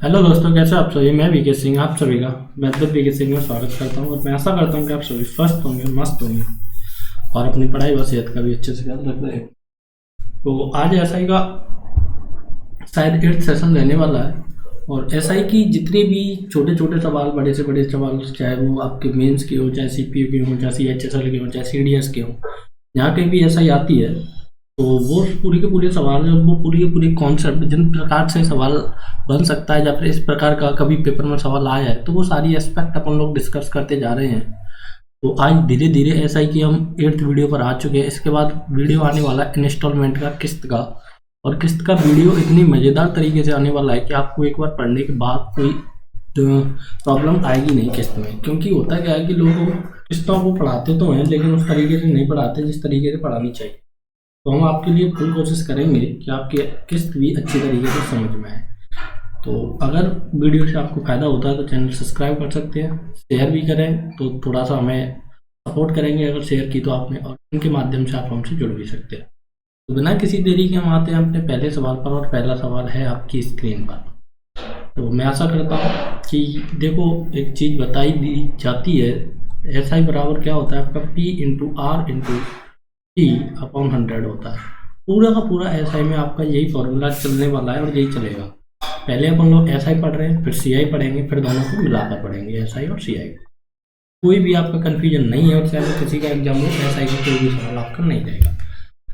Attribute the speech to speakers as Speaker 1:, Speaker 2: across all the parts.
Speaker 1: Hello दोस्तों, कैसे आप सभी। मैं वीके सिंह आप सभी का मैं वीके सिंह में स्वागत करता हूं और मैं आशा करता हूं कि आप सभी स्वस्थ होंगे, मस्त होंगे और अपनी पढ़ाई व सेहत का भी अच्छे से ख्याल रख रहे हैं। तो आज एसआई का शायद 8th सेशन रहने वाला है और एसआई की जितने भी छोटे छोटे सवाल, बड़े से बड़े सवाल, चाहे वो आपके मेंस के हो, चाहे सीपीयू के हो, चाहे सीएचएसएल के हो, चाहे सीडीएस के हो, यहाँ कहीं भी एसआई आती है तो वो पूरी के पूरे सवाल, वो पूरी के पूरे कॉन्सेप्ट, जिन प्रकार से सवाल बन सकता है या फिर इस प्रकार का कभी पेपर में सवाल आया है, तो वो सारी एस्पेक्ट अपन लोग डिस्कस करते जा रहे हैं। तो आज धीरे धीरे एसआई की हम 8th वीडियो पर आ चुके हैं। इसके बाद वीडियो आने वाला है इंस्टॉलमेंट का, किस्त का। और किस्त का वीडियो इतनी मज़ेदार तरीके से आने वाला है कि आपको एक बार पढ़ने के बाद कोई प्रॉब्लम आएगी नहीं किस्त में। क्योंकि होता क्या है कि लोग किस्तों को पढ़ाते तो हैं लेकिन उस तरीके से नहीं पढ़ाते जिस तरीके से पढ़ानी चाहिए। तो हम आपके लिए फुल कोशिश करेंगे कि आपकी किस्त भी अच्छी तरीके से समझ में आए। तो अगर वीडियो से आपको फ़ायदा होता है तो चैनल सब्सक्राइब कर सकते हैं, शेयर भी करें तो थोड़ा सा हमें सपोर्ट करेंगे अगर शेयर की तो आपने, और इनके माध्यम से आप हमसे जुड़ भी सकते हैं। तो बिना किसी देरी के हम आते हैं अपने पहले सवाल पर, और पहला सवाल है आपकी स्क्रीन पर। तो मैं आशा करता हूँ कि देखो, एक चीज़ बताई दी जाती है, एसआई बराबर क्या होता है आपका P into R into T upon 100 होता है। पूरा का पूरा एसआई में आपका यही फॉर्मूला चलने वाला है और यही चलेगा। पहले अपन लोग एसआई पढ़ रहे हैं, फिर सीआई पढ़ेंगे, फिर दोनों को मिलाकर पढ़ेंगे, एसआई और सीआई। कोई भी आपका कन्फ्यूजन नहीं है और चाहे किसी का एग्जाम हो, एसआई का कोई भी सवाल आपका नहीं रहेगा।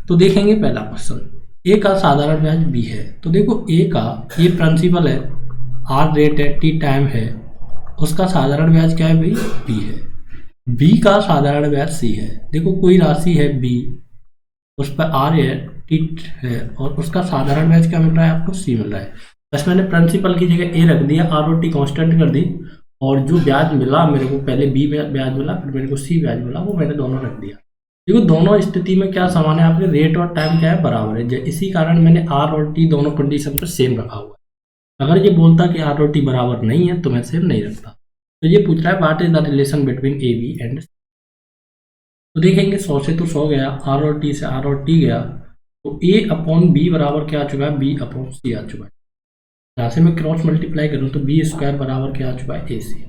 Speaker 1: तो देखेंगे पहला क्वेश्चन, ए का साधारण ब्याज बी है। तो देखो, ए का ये प्रिंसिपल है, आर रेट है, टी टाइम है, उसका साधारण ब्याज क्या है भाई, बी है। बी का साधारण ब्याज सी है। देखो, कोई राशि है बी, उस पर आर है, टी है, और उसका साधारण ब्याज क्या मिल रहा है आपको, सी मिल रहा है। बस मैंने प्रिंसिपल की जगह ए रख दिया, आर और टी कॉन्स्टेंट कर दी, और जो ब्याज मिला मेरे को, पहले बी ब्याज मिला, फिर मेरे को सी ब्याज मिला, वो मैंने दोनों रख दिया। देखो, दोनों स्थिति में क्या समान है, आपके रेट और टाइम क्या है, बराबर है। इसी कारण मैंने आर और टी दोनों कंडीशन पर सेम रखा हुआ है। अगर ये बोलता कि आर और टी बराबर नहीं है तो मैं सेम नहीं रखता। तो ये पूछ रहा है what is the relation between A B and. तो देखेंगे 100 से तो 100 गया, आर और टी से आर और टी गया, तो ए अपॉन बी बराबर क्या आ चुका है, बी अपॉन सी आ चुका है। यहाँ से मैं क्रॉस मल्टीप्लाई करूँ तो बी स्क्वायर बराबर क्या आ चुका है, ए सी।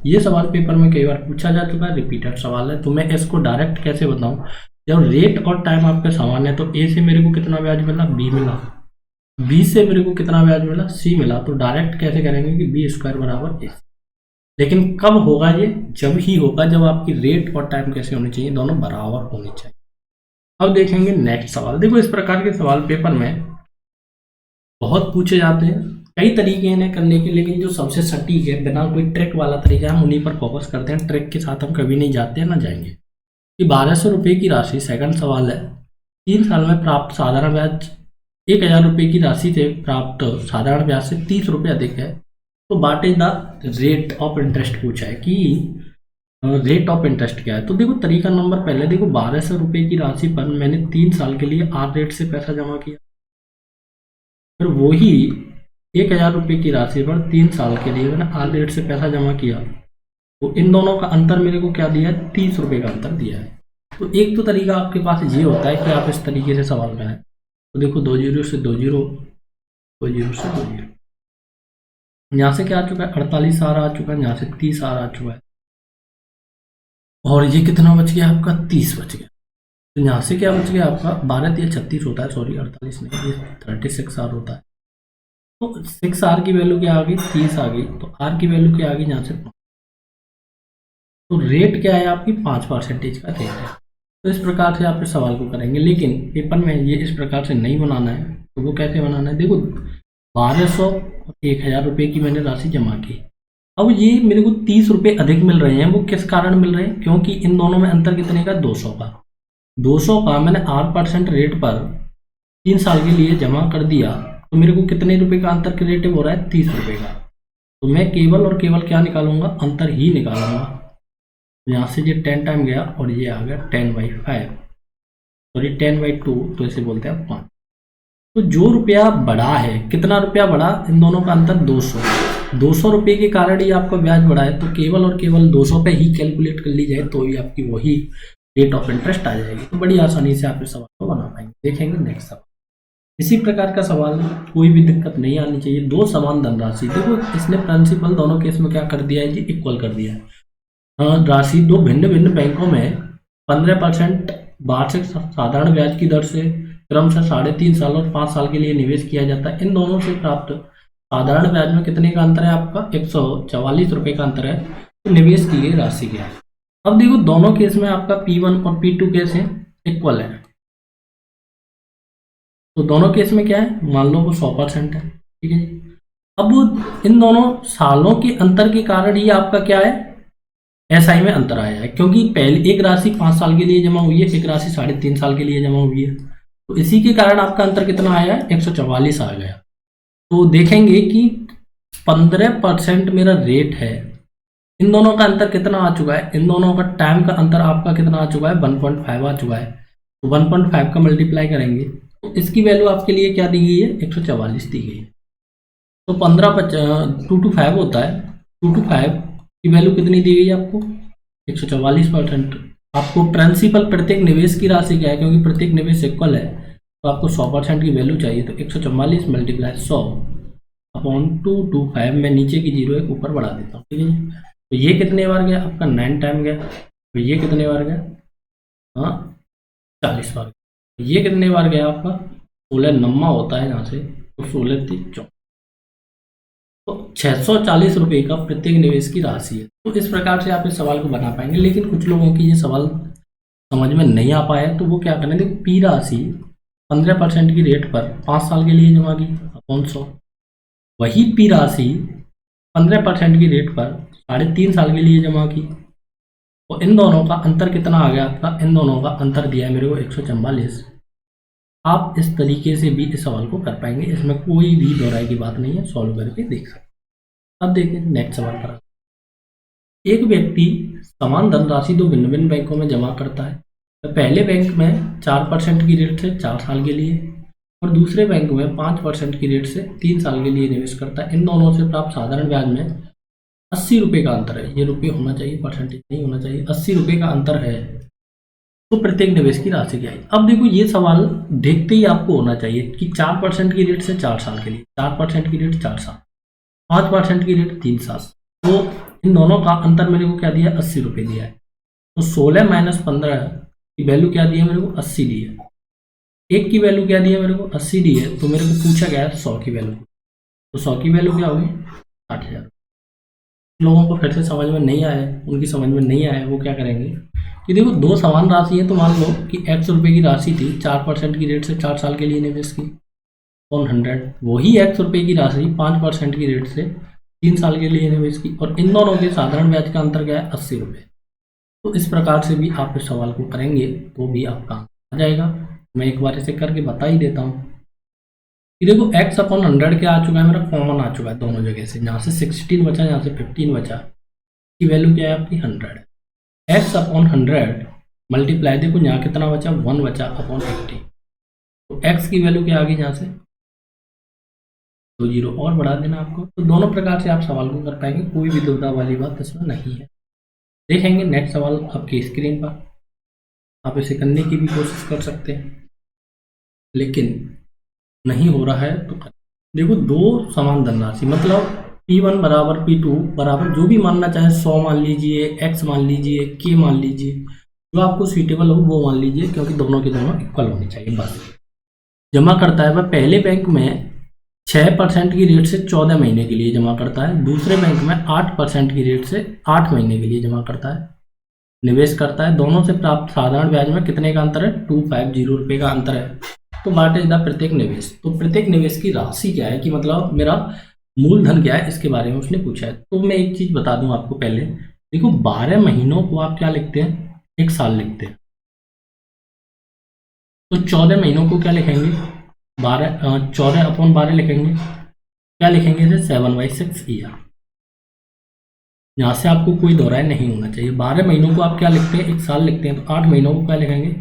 Speaker 1: ये सवाल पेपर में कई बार पूछा जा चुका है, रिपीटेड सवाल है। तो मैं इसको डायरेक्ट कैसे बताऊँ, जब रेट और टाइम आपके समान है तो ए से मेरे को कितना ब्याज मिला, बी मिला, बी से मेरे को कितना ब्याज मिला, सी मिला। तो डायरेक्ट कैसे करेंगे कि बी स्क्वायर बराबर ए। लेकिन कब होगा ये, जब ही होगा जब आपकी रेट और टाइम कैसे होनी चाहिए, दोनों बराबर होनी चाहिए। अब देखेंगे नेक्स्ट सवाल। देखो, इस प्रकार के सवाल पेपर में बहुत पूछे जाते हैं, कई तरीके हैं करने के, लेकिन जो सबसे सटीक है, बिना कोई ट्रिक वाला तरीका, हम उन्हीं पर फोकस करते हैं। ट्रिक के साथ हम कभी नहीं जाते हैं, ना जाएंगे। कि 1200 रुपये की राशि, सेकंड सवाल है, 3 साल में प्राप्त साधारण ब्याज 1000 रुपये की राशि से प्राप्त साधारण ब्याज से 30 रुपये अधिक है, तो what is the rate of interest पूछा है कि रेट ऑफ इंटरेस्ट क्या है। तो देखो, तरीका नंबर पहले देखो, 1200 रुपये की राशि पर मैंने 3 साल के लिए आर रेट से पैसा जमा किया, फिर वही 1000 रुपये की राशि पर 3 साल के लिए मैंने आर रेट से पैसा जमा किया, तो इन दोनों का अंतर मेरे को क्या दिया है, 30 रुपये का अंतर दिया है। तो एक तो तरीका आपके पास ये होता है कि आप इस तरीके से सवाल बनाएं। तो देखो, 2 जीरो से 2 जीरो, 2 जीरो से 2 जीरो, यहाँ से क्या आ चुका है, 48 आर आ चुका है, यहाँ से 30 आर आ चुका है, और ये कितना बच गया आपका, 30 बच गया। तो यहाँ से क्या बच गया आपका, 12 या 36 होता है, सॉरी 48 नहीं, ये 36 आर होता है। तो 6 आर की वैल्यू क्या आ गई, 30 आ गई, तो आर की वैल्यू क्या आ गई यहाँ से। तो रेट क्या है आपकी, 5% का रेट है। तो इस प्रकार से आप इस सवाल को करेंगे, लेकिन पेपर में ये इस प्रकार से नहीं बनाना है। तो वो कैसे बनाना है, देखो, 1200 और 1000 रुपये की मैंने राशि जमा की, अब ये मेरे को 30 रुपये अधिक मिल रहे हैं। वो किस कारण मिल रहे हैं, क्योंकि इन दोनों में अंतर कितने का, 200 का। 200 का मैंने 8% रेट पर 3 साल के लिए जमा कर दिया, तो मेरे को कितने रुपए का अंतर क्रिएटिव हो रहा है, 30 रुपये का। तो मैं केवल और केवल क्या निकालूंगा, अंतर ही निकालूंगा। तो यहाँ से ये 10 टाइम गया और ये आ गया 10/5, सॉरी 10/2, तो इसे बोलते हैं 5। तो जो रुपया बढ़ा है, कितना रुपया बढ़ा, इन दोनों का अंतर 200। 200 रुपये के कारण ही आपका ब्याज बढ़ा है, तो केवल और केवल 200 पे ही कैलकुलेट कर ली जाए तो ही आपकी वही रेट ऑफ इंटरेस्ट आ जाएगी। तो बड़ी आसानी से आप इस सवाल को बना पाएंगे। देखेंगे नेक्स्ट सवाल। इसी प्रकार का सवाल, कोई भी दिक्कत नहीं आनी चाहिए। दो समान धनराशि, देखो इसने प्रिंसिपल दोनों केस में क्या कर दिया है जी, इक्वल कर दिया है। राशि दो भिन्न भिन्न बैंकों में 15% वार्षिक साधारण ब्याज की दर से क्रमशः 3.5 साल और 5 साल के लिए निवेश किया जाता है। इन दोनों से प्राप्त साधारण ब्याज में कितने का अंतर है, आपका 144 रुपये का अंतर है। तो निवेश की गई राशि क्या है। अब देखो दोनों केस में आपका P1 और P2 केस है इक्वल है, तो दोनों केस में क्या है, मान लो वो 100% है, ठीक है। अब इन दोनों सालों के अंतर के कारण ही आपका क्या है, एसआई में अंतर आया है, क्योंकि पहले एक राशि 5 साल के लिए जमा हुई है, एक राशि 3.5 साल के लिए जमा हुई है, तो इसी के कारण आपका अंतर कितना आया है, 144 आ गया। तो देखेंगे कि 15% मेरा रेट है, इन दोनों का अंतर कितना आ चुका है, इन दोनों का टाइम का अंतर आपका कितना आ चुका है, 1.5 आ चुका है। तो 1.5 का मल्टीप्लाई करेंगे तो इसकी वैल्यू आपके लिए क्या दी गई है, 144 दी गई है। तो 2 to 5 होता है, 2 to 5 की वैल्यू कितनी दी गई है आपको, 144%। आपको प्रिंसिपल प्रत्येक निवेश की राशि क्या है, क्योंकि प्रत्येक निवेश इक्वल है, तो आपको 100% की वैल्यू चाहिए। तो 144 मल्टीप्लाई 100 अपॉन 2 to 5, मैं नीचे की जीरो एक ऊपर बढ़ा देता हूँ, ठीक है। तो ये कितने बार गया आपका, 9 टाइम गया। तो ये कितने बार गया, हाँ 40 बार। ये कितने बार गया आपका, 16 नम्मा होता है यहाँ से, तो 16 3 14, तो 640 रुपये का प्रत्येक निवेश की राशि है। तो इस प्रकार से आप इस सवाल को बना पाएंगे। लेकिन कुछ लोगों की ये सवाल समझ में नहीं आ पाया, तो वो क्या करें, देखो पी राशि 15% की रेट पर 5 साल के लिए जमा की अपॉन 100, वही पी राशि 15% की रेट पर 3.5 साल के लिए जमा की, तो इन दोनों का अंतर कितना आ गया आपका, इन दोनों का अंतर दिया है मेरे को 144। आप इस तरीके से भी इस सवाल को कर पाएंगे, इसमें कोई भी दोहराई की बात नहीं है, सॉल्व करके देख सकते। अब देखिए नेक्स्ट सवाल पर। एक व्यक्ति समान धनराशि दो भिन्न भिन्न बैंकों में जमा करता है। तो पहले बैंक में 4% की रेट से 4 साल के लिए और दूसरे बैंक में 5% की रेट से 3 साल के लिए निवेश करता है। इन दोनों से प्राप्त साधारण ब्याज में 80 रुपये का अंतर है। ये रुपये होना चाहिए, परसेंटेज नहीं होना चाहिए। 80 रुपये का अंतर है, तो प्रत्येक निवेश की राशि क्या है। अब देखो ये सवाल देखते ही आपको होना चाहिए कि 4% की रेट से 4 साल के लिए, 4% की रेट 4 साल, 5% की रेट 3 साल, तो इन दोनों का अंतर मेरे को क्या दिया, 80 रुपये दिया है। तो 16 माइनस 15 की वैल्यू क्या दी है मेरे को, 80 दी है। एक की वैल्यू क्या दी है मेरे को, 80 दी है। तो मेरे को पूछा गया है 100 की वैल्यू, तो 100 की वैल्यू क्या होगी, 60,000। लोगों को फिर से समझ में नहीं आया, उनकी समझ में नहीं आया, वो क्या करेंगे कि देखो दो समान राशि है, तो मान लो कि x रुपये की राशि थी, 4% की रेट से 4 साल के लिए निवेश की ऑन 100, वही x रुपये की राशि 5% की रेट से 3 साल के लिए निवेश की, और इन दोनों के साधारण ब्याज का अंतर क्या है, 80 रुपये। तो इस प्रकार से भी आप इस सवाल को करेंगे तो भी आपका आ जाएगा। मैं एक बार इसे करके बता ही देता हूँ कि देखो x अपॉन 100 क्या आ चुका है मेरा, कॉमन आ चुका है दोनों जगह से, जहाँ से 16 बचा यहाँ से 15 बचा, की वैल्यू क्या है आपकी 100 है। x अपॉन 100 मल्टीप्लाई, देखो यहाँ कितना बचा, 1 बचा अपॉन 80, तो x की वैल्यू क्या आ गई यहाँ से, तो 0 और बढ़ा देना आपको। तो दोनों प्रकार से आप सवाल को कर पाएंगे, कोई भी दुविधा वाली बात इसमें नहीं है। देखेंगे नेक्स्ट सवाल आपकी स्क्रीन पर, आप इसे करने की भी कोशिश कर सकते हैं, लेकिन नहीं हो रहा है तो देखो दो समान धनराशि, मतलब P1 बराबर P2 बराबर जो भी मानना चाहे, 100 मान लीजिए, x मान लीजिए, k मान लीजिए, जो आपको सूटेबल हो वो मान लीजिए, क्योंकि दोनों के दोनों इक्वल होने चाहिए बस। जमा करता है वह पहले बैंक में 6% की रेट से 14 महीने के लिए जमा करता है, दूसरे बैंक में 8% की रेट से 8 महीने के लिए जमा करता है, निवेश करता है। दोनों से प्राप्त साधारण ब्याज में कितने का अंतर है, 250 रुपये का अंतर है। तो वाट इज द प्रत्येक निवेश, तो प्रत्येक निवेश की राशि क्या है, कि मतलब मेरा मूलधन क्या है, इसके बारे में उसने पूछा है। तो मैं एक चीज बता दूं आपको पहले, देखो 12 महीनों को आप क्या लिखते हैं, 1 साल लिखते हैं, तो 14 महीनों को क्या लिखेंगे, 14 अपॉन 12 लिखेंगे, क्या लिखेंगे इसे 7/6 ईयर। यहाँ से आपको कोई दोहराई नहीं होना चाहिए। 12 महीनों को आप क्या लिखते हैं, 1 साल लिखते हैं, तो 8 महीनों को क्या लिखेंगे,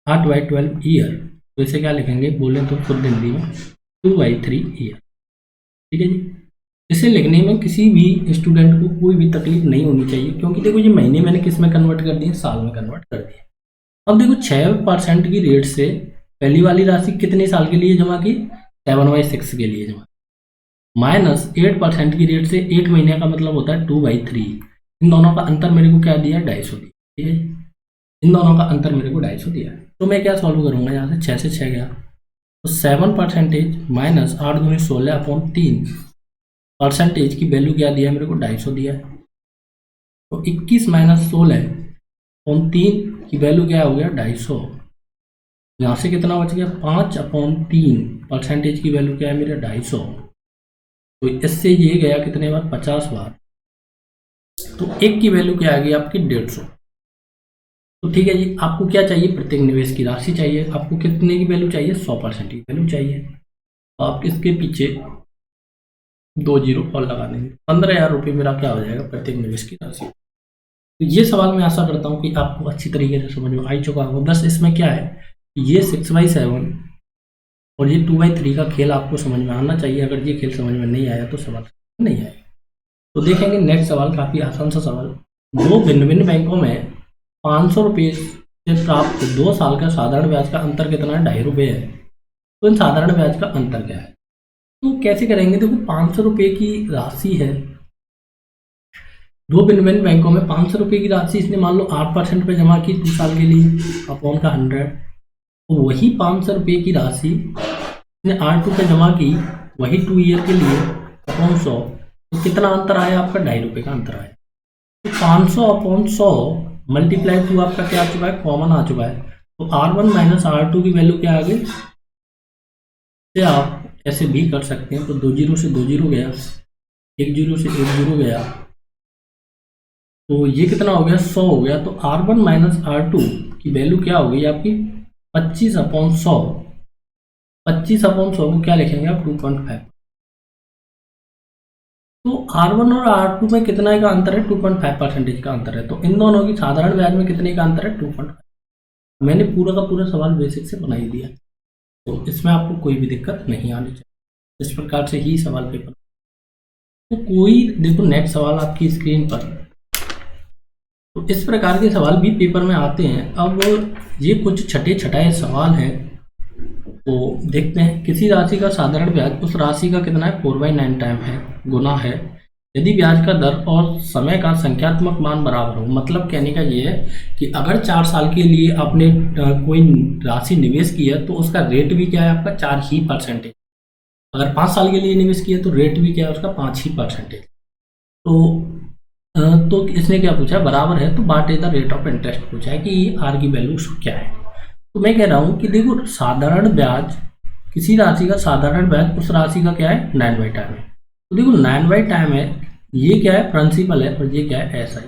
Speaker 1: 8/12 ईयर। तो इसे क्या लिखेंगे, बोले तो शुद्ध हिंदी में 2/3 ईयर, ठीक है जी। इसे लिखने में किसी भी स्टूडेंट को कोई भी तकलीफ नहीं होनी चाहिए, क्योंकि देखो ये महीने मैंने किस में कन्वर्ट कर दिए, साल में कन्वर्ट कर दिए। अब देखो 6% की रेट से पहली वाली राशि कितने साल के लिए जमा की, 7/6 के लिए जमा, माइनस 8% की रेट से 8 महीने का मतलब होता है 2/3। इन दोनों का अंतर मेरे को क्या दिया, 250 दिया। ठीक है, इन दोनों का अंतर मेरे को 250 दिया। तो मैं क्या सॉल्व करूंगा, यहाँ से 6 से 6 गया तो 7% माइनस 8 दूनी 16/3% की वैल्यू क्या दिया मेरे को, 250 दिया है। तो 21 माइनस 16/3 की वैल्यू क्या हो गया, 250। यहाँ से कितना बच गया, 5/3% की वैल्यू क्या है मेरा, 250। तो इससे ये गया कितने बार, 50 बार। तो एक की वैल्यू क्या आ गई आपकी, 150। तो ठीक है जी, आपको क्या चाहिए, प्रत्येक निवेश की राशि चाहिए। आपको कितने की वैल्यू चाहिए, 100% की वैल्यू चाहिए। तो आप इसके पीछे 2 जीरो और लगा देंगे, 15,000 रुपये मेरा क्या हो जाएगा, प्रत्येक निवेश की राशि। तो ये सवाल मैं आशा करता हूँ कि आपको अच्छी तरीके से समझ में आ चुका होगा। बस इसमें क्या है, ये 6/7 और ये 2/3 का खेल आपको समझ में आना चाहिए। अगर ये खेल समझ में नहीं आया तो सवाल नहीं आएगा। तो देखेंगे नेक्स्ट सवाल, काफ़ी आसान सा सवाल। दो भिन्न भिन्न बैंकों में 500 रुपये से प्राप्त 2 साल का साधारण ब्याज का अंतर कितना है, 2.5 रुपये है। तो इन साधारण ब्याज का अंतर क्या है, तो कैसे करेंगे, देखो 500 रुपये की राशि है, दो भिन्न भिन्न बैंकों में 500 रुपये की राशि इसने मान लो 8% पे जमा की 2 साल के लिए, अपॉन का 100। तो वही 500 रुपये की राशि इसने 8 रुपये जमा की, वही 2 ईयर के लिए, अपॉन 100। तो कितना अंतर आया आपका, 2.5 रुपये का अंतर आया। तो 500/100 मल्टीप्लाई 2 आपका क्या आ चुका है, कॉमन आ चुका है। तो R1 माइनस R2 की वैल्यू क्या आ गई, से आप ऐसे भी कर सकते हैं। तो 2 जीरो से 2 जीरो गया, 1 जीरो से 1 जीरो गया, तो ये कितना हो गया, 100 हो गया। तो R1 माइनस R2 की वैल्यू क्या हो गई आपकी, 25/100। 25/100 को क्या लिखेंगे आप, 2.5। तो R1 और R2 में कितना का अंतर है, 2.5% का अंतर है। तो इन दोनों की साधारण ब्याज में कितने का अंतर है, 2.5। मैंने पूरा का पूरा सवाल बेसिक से बना ही दिया, तो इसमें आपको कोई भी दिक्कत नहीं आनी चाहिए। इस प्रकार से ही सवाल पेपर। तो कोई देखो नेक्स्ट सवाल आपकी स्क्रीन पर, तो इस प्रकार के सवाल भी पेपर में आते हैं। अब ये कुछ छठे छठाए सवाल हैं, तो देखते हैं। किसी राशि का साधारण ब्याज उस राशि का कितना है, 4/9 टाइम है, गुना है यदि ब्याज का दर और समय का संख्यात्मक मान बराबर हो। मतलब कहने का ये है कि अगर 4 साल के लिए आपने कोई राशि निवेश की है तो उसका रेट भी क्या है आपका, 4%। अगर 5 साल के लिए निवेश किया तो रेट भी क्या है उसका, 5%। तो इसने क्या पूछा, बराबर है तो what is the rate of interest पूछा है कि आर की वैल्यू क्या है। तो मैं कह रहा हूँ कि देखो साधारण ब्याज, किसी राशि का साधारण ब्याज उस राशि का क्या है, 9/टाइम है। तो देखो 9/टाइम है, ये क्या है, प्रिंसिपल है, और ये क्या है, SI।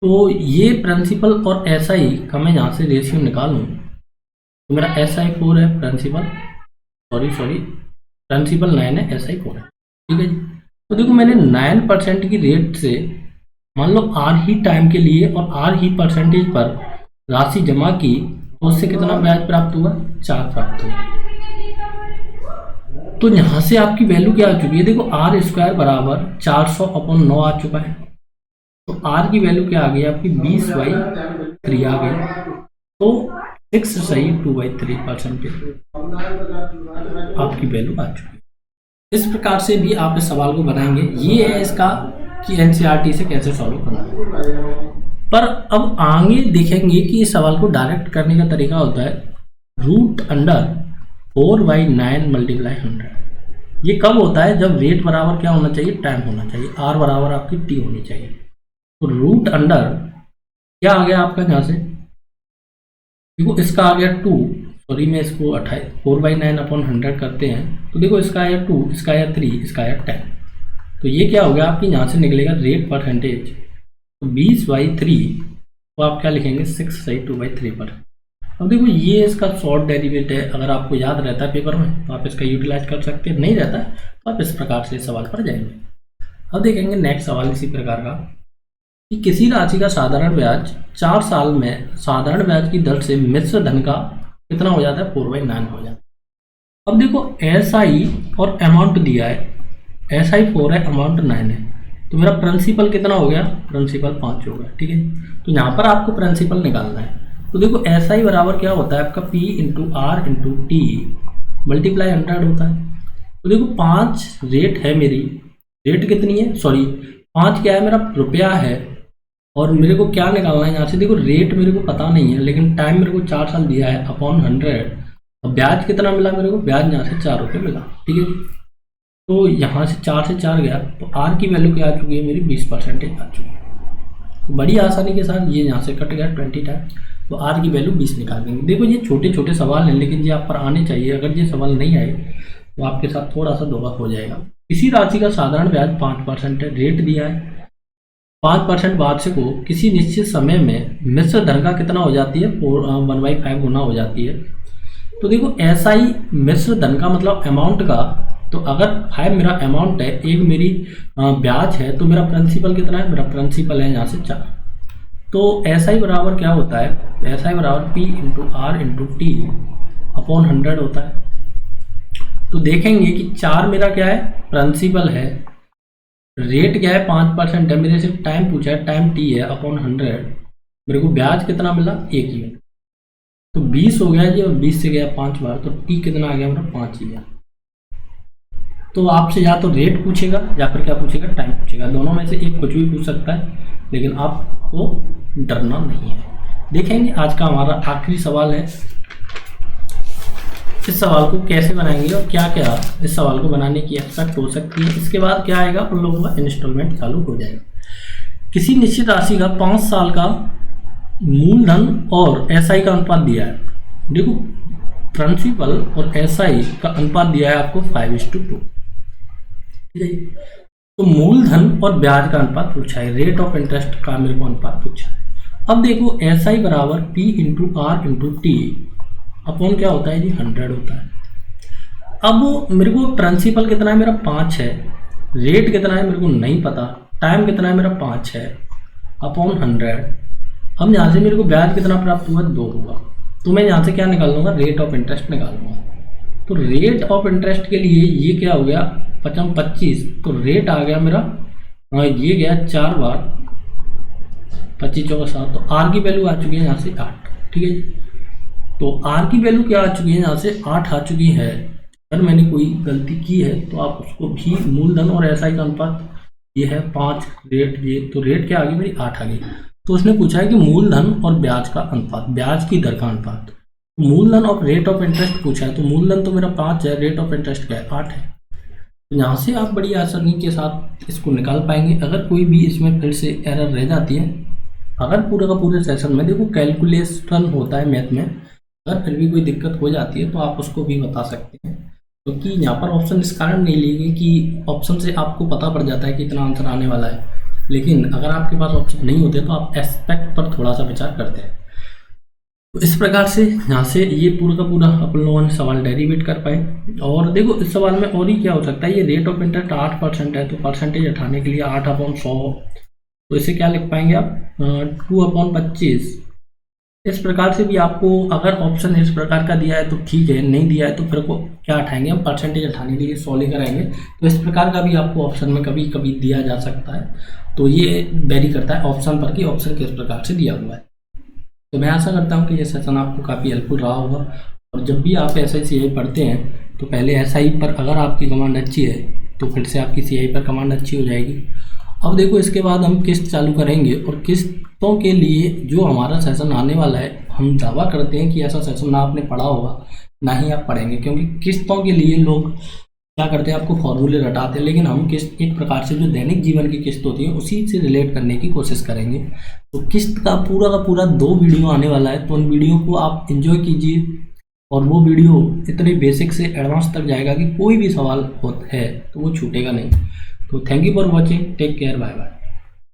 Speaker 1: तो ये प्रिंसिपल और SI का मैं यहाँ से रेशियो निकालूँ तो मेरा SI 4 है, प्रिंसिपल प्रिंसिपल 9 है, SI 4 है। ठीक है जी। तो देखो मैंने 9% की रेट से मान लो R ही टाइम के लिए और R ही परसेंटेज पर राशि जमा की, तो उससे कितना ब्याज प्राप्त हुआ, 4 प्राप्त हुआ। तो यहाँ से आपकी वैल्यू क्या आ चुकी है, देखो R² बराबर 400/9 आ चुका है। तो R की वैल्यू क्या आ गई आपकी, 20/3 आ गई। तो 6 सही 2/3% आपकी वैल्यू आ चुकी है। इस प्रकार से भी आप इस सवाल को बनाएंगे। ये है इसका कि NCERT से कैसे सॉल्व करना है। पर अब आगे देखेंगे कि इस सवाल को डायरेक्ट करने का तरीका होता है √4/9 मल्टीप्लाई 100। ये कब होता है, जब रेट बराबर क्या होना चाहिए, टाइम होना चाहिए, R बराबर आपकी T होनी चाहिए। तो रूट अंडर क्या आ गया आपका, यहाँ से देखो इसका आ गया 2, सॉरी मैं इसको 4/9/100 करते हैं। तो देखो इसका आया 2, इसका आया 3, इसका आया 10। तो ये क्या हो गया आपकी, यहाँ से निकलेगा रेट परसेंटेज। तो 20/3 तो आप क्या लिखेंगे, 6 सही 2/3%। अब देखो ये इसका शॉर्ट डेरिवेटिव है, अगर आपको याद रहता है पेपर में तो आप इसका यूटिलाइज कर सकते हैं, नहीं रहता है तो आप इस प्रकार से सवाल पर जाएंगे। अब देखेंगे नेक्स्ट सवाल इसी प्रकार का कि किसी राशि का साधारण ब्याज 4 साल में साधारण ब्याज की दर से मिश्र धन का कितना हो जाता है, 4/9 हो जाता है। अब देखो SI और अमाउंट दिया है, SI 4 है, अमाउंट 9 है। तो मेरा प्रिंसिपल कितना हो गया, प्रिंसिपल 5 होगा। ठीक है, तो यहाँ पर आपको प्रिंसिपल निकालना है। तो देखो ऐसा ही बराबर क्या होता है आपका P into R into T multiply 100 होता है। तो देखो 5 रेट है मेरी, रेट कितनी है, सॉरी 5 क्या है मेरा रुपया है, और मेरे को क्या निकालना है यहाँ से, देखो रेट मेरे को पता नहीं है लेकिन टाइम मेरे को 4 साल दिया है अपॉन 100, और ब्याज कितना मिला मेरे को, ब्याज यहाँ से 4 रुपये मिला, ठीक है जी। तो यहाँ से 4 से 4 गया, तो आर की वैल्यू क्या आ चुकी है मेरी 20% आ चुकी है। तो बड़ी आसानी के साथ ये यहाँ से कट गया 20 टाइम, तो आर की वैल्यू 20 निकाल देंगे। देखो ये छोटे छोटे सवाल हैं लेकिन ये आप पर आने चाहिए, अगर ये सवाल नहीं आए तो आपके साथ थोड़ा सा धोखा हो जाएगा। किसी राशि का साधारण ब्याज 5% है, रेट दिया है 5% वार्षिक को किसी निश्चित समय में मिश्र धन का कितना हो जाती है 1/5 गुना हो जाती है। तो देखो ऐसा ही मिश्र धन का मतलब अमाउंट का, तो अगर 5 मेरा अमाउंट है, एक मेरी ब्याज है, तो मेरा प्रिंसिपल कितना है, मेरा प्रिंसिपल है यहाँ से 4। तो ऐसा ही बराबर क्या होता है, ऐसा ही बराबर P into R into T upon 100 होता है। तो देखेंगे कि 4 मेरा क्या है प्रिंसिपल है, रेट क्या है 5% है, मेरे सिर्फ टाइम पूछा है, टाइम टी है अपॉन 100, मेरे को ब्याज कितना मिला 1 यूनिट, तो 20 हो गया जी, और 20 से गया 5 बार, तो टी कितना आ गया मेरा 5 ही है। तो आपसे या तो रेट पूछेगा या फिर क्या पूछेगा, टाइम पूछेगा, दोनों में से एक कुछ भी पूछ सकता है, लेकिन आपको डरना नहीं है। देखेंगे आज का हमारा आखिरी सवाल है, इस सवाल को कैसे बनाएंगे और क्या क्या इस सवाल को बनाने की एक्सपेक्ट हो सकती है। इसके बाद क्या आएगा, उन लोगों का इंस्टॉलमेंट चालू हो जाएगा। किसी निश्चित राशि का 5 साल का मूलधन और एसआई का अनुपात दिया है। देखो प्रिंसिपल और एसआई का अनुपात दिया है आपको 5:2, ठीक है। तो मूलधन और ब्याज का अनुपात पूछा है, रेट ऑफ इंटरेस्ट का मेरे को अनुपात पूछा है। अब देखो एसआई बराबर P into R into T upon क्या होता है जी 100 होता है। अब मेरे को प्रिंसिपल कितना है मेरा 5 है, रेट कितना है मेरे को नहीं पता, टाइम कितना है मेरा 5 है अपॉन 100। अब यहाँ से मेरे को ब्याज कितना प्राप्त हुआ 2 हुआ, तो मैं यहाँ से क्या निकाल लूँगा, रेट ऑफ इंटरेस्ट निकाल लूँगा। तो रेट ऑफ इंटरेस्ट के लिए ये क्या हो गया 25, तो रेट आ गया मेरा ये गया 4 बार 25 चौका 7, तो आर की वैल्यू आ चुकी है यहाँ से 8, ठीक है जी। तो आर की वैल्यू क्या आ चुकी है यहाँ से 8 आ चुकी है। अगर मैंने कोई गलती की है तो आप उसको भी, मूलधन और एसआई का अनुपात ये है 5, रेट ये, तो रेट क्या आ गई मेरी 8 आ गई। तो उसने पूछा है कि मूलधन और ब्याज का अनुपात, ब्याज की दर का अनुपात, मूलधन और रेट ऑफ इंटरेस्ट पूछा है, तो मूलधन तो मेरा 5 है, रेट ऑफ इंटरेस्ट क्या है 8 है। तो यहाँ से आप बड़ी आसानी के साथ इसको निकाल पाएंगे। अगर कोई भी इसमें फिर से एरर रह जाती है, अगर पूरा का पूरे सेशन में देखो कैलकुलेशन होता है मैथ में, अगर फिर भी कोई दिक्कत हो जाती है तो आप उसको भी बता सकते हैं, क्योंकि यहाँ पर ऑप्शन इस कारण नहीं लिए कि ऑप्शन से आपको पता पड़ जाता है कि इतना आंसर आने वाला है, लेकिन अगर आपके पास ऑप्शन नहीं होते तो आप एस्पेक्ट पर थोड़ा सा विचार करते हैं। तो इस प्रकार से यहाँ से ये पूरा का पूरा अपन लोगों ने सवाल डेरिवेट कर पाए। और देखो इस सवाल में और ही क्या हो सकता है, ये रेट ऑफ इंटरेस्ट 8% है, तो परसेंटेज हटाने के लिए 8/100, तो इसे क्या लिख पाएंगे आप 2/25। इस प्रकार से भी आपको अगर ऑप्शन इस प्रकार का दिया है तो ठीक है, नहीं दिया है तो फिर को क्या हटाएंगे हम, परसेंटेज हटाने के लिए 100 लेकर आएंगे। तो इस प्रकार का भी आपको ऑप्शन में कभी कभी दिया जा सकता है, तो ये वेरी करता है ऑप्शन पर कि ऑप्शन किस प्रकार से दिया हुआ है। तो मैं आशा करता हूँ कि ये सेशन आपको काफ़ी हेल्पफुल रहा होगा। और जब भी आप SI पढ़ते हैं तो पहले SI पर अगर आपकी कमांड अच्छी है तो फिर से आपकी CI पर कमांड अच्छी हो जाएगी। अब देखो इसके बाद हम किस्त चालू करेंगे, और किस्तों के लिए जो हमारा सेशन आने वाला है, हम दावा करते हैं कि ऐसा सेशन ना आपने पढ़ा होगा ना ही आप पढ़ेंगे, क्योंकि किस्तों के लिए लोग क्या करते हैं, आपको फॉर्मूले रटाते हैं, लेकिन हम किस्त एक प्रकार से जो दैनिक जीवन की किस्त होती है उसी से रिलेट करने की कोशिश करेंगे। तो किस्त का पूरा 2 वीडियो आने वाला है, तो उन वीडियो को आप एंजॉय कीजिए, और वो वीडियो इतने बेसिक से एडवांस तक जाएगा कि कोई भी सवाल है तो वो छूटेगा नहीं। तो thank you for watching, take care, bye bye.